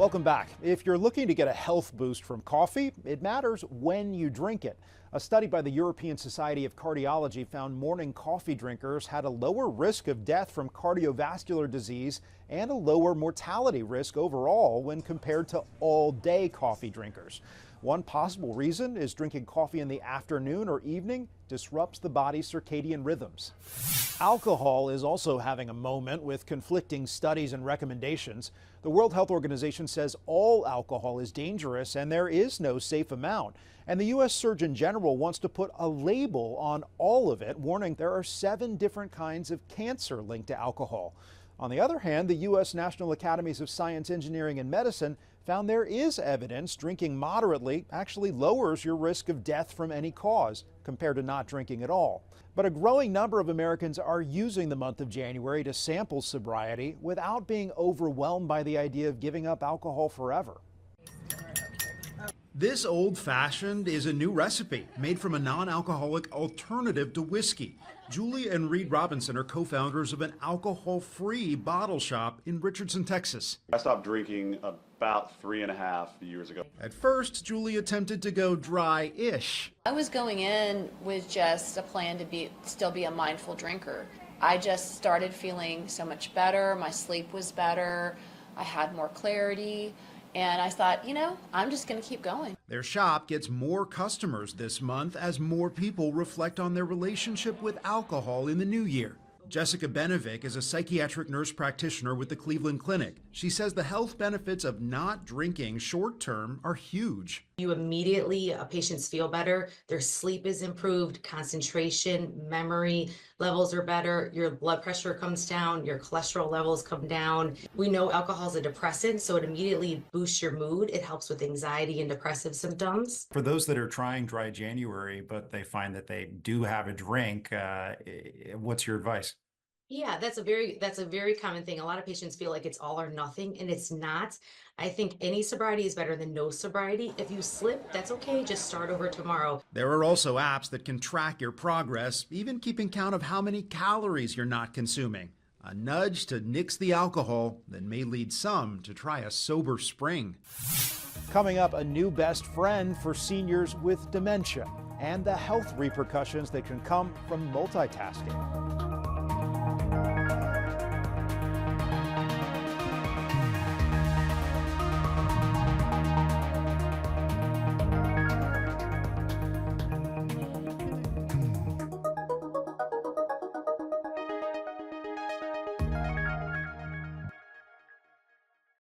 Welcome back. If you're looking to get a health boost from coffee, it matters when you drink it. A study by the European Society of Cardiology found morning coffee drinkers had a lower risk of death from cardiovascular disease and a lower mortality risk overall when compared to all-day coffee drinkers. One possible reason is drinking coffee in the afternoon or evening disrupts the body's circadian rhythms. Alcohol is also having a moment with conflicting studies and recommendations. The World Health Organization says all alcohol is dangerous and there is no safe amount. And the U.S. Surgeon General wants to put a label on all of it, warning there are 7 different kinds of cancer linked to alcohol. On the other hand, the U.S. National Academies of Science, Engineering, and Medicine found there is evidence drinking moderately actually lowers your risk of death from any cause compared to not drinking at all. But a growing number of Americans are using the month of January to sample sobriety without being overwhelmed by the idea of giving up alcohol forever. This old-fashioned is a new recipe made from a non-alcoholic alternative to whiskey. Julie and Reed Robinson are co-founders of an alcohol-free bottle shop in Richardson, Texas. I stopped drinking about 3.5 years ago. At first, Julie attempted to go dry-ish. I was going in with just a plan to still be a mindful drinker. I just started feeling so much better. My sleep was better. I had more clarity. And I thought, I'm just going to keep going. Their shop gets more customers this month as more people reflect on their relationship with alcohol in the new year. Jessica Benovic is a psychiatric nurse practitioner with the Cleveland Clinic. She says the health benefits of not drinking short term are huge. You immediately, patients feel better, their sleep is improved, concentration, memory levels are better, your blood pressure comes down, your cholesterol levels come down. We know alcohol is a depressant, so it immediately boosts your mood. It helps with anxiety and depressive symptoms. For those that are trying dry January, but they find that they do have a drink, what's your advice? Yeah, that's a very common thing. A lot of patients feel like it's all or nothing, and it's not. I think any sobriety is better than no sobriety. If you slip, that's okay. Just start over tomorrow. There are also apps that can track your progress, even keeping count of how many calories you're not consuming. A nudge to nix the alcohol that may lead some to try a sober spring. Coming up, a new best friend for seniors with dementia and the health repercussions that can come from multitasking.